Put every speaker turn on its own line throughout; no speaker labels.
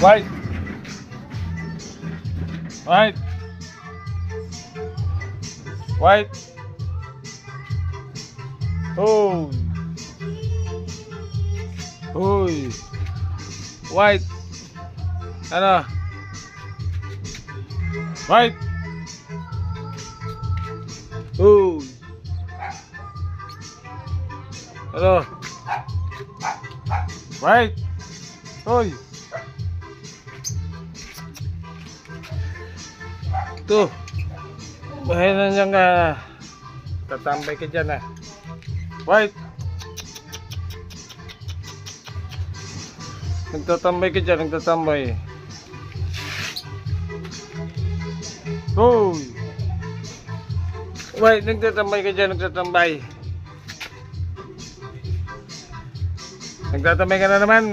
White. White. White. Oh. Uy. White. Ano? White. Uy. Ano? White. Uy. Tuh. Bahay na niyang tatambay ka dyan White. Nagtatambay ka dyan, nagtatambay. Uy. White, nagtatambay ka dyan, nagtatambay. Nagtatambay ka na naman.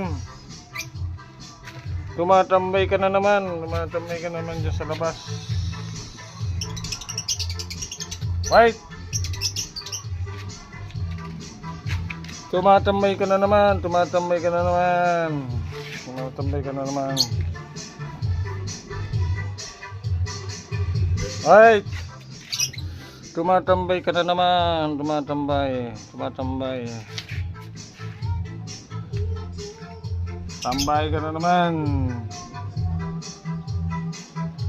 Tumatambay ka na naman. Tumatambay ka naman dyan sa labas. White. Tumatambay ka na naman. Tumatambay ka na naman. Tumatambay ka na naman. White. Tumatambay ka na naman. Tumatambay. Tumatambay. Tambay ka na naman.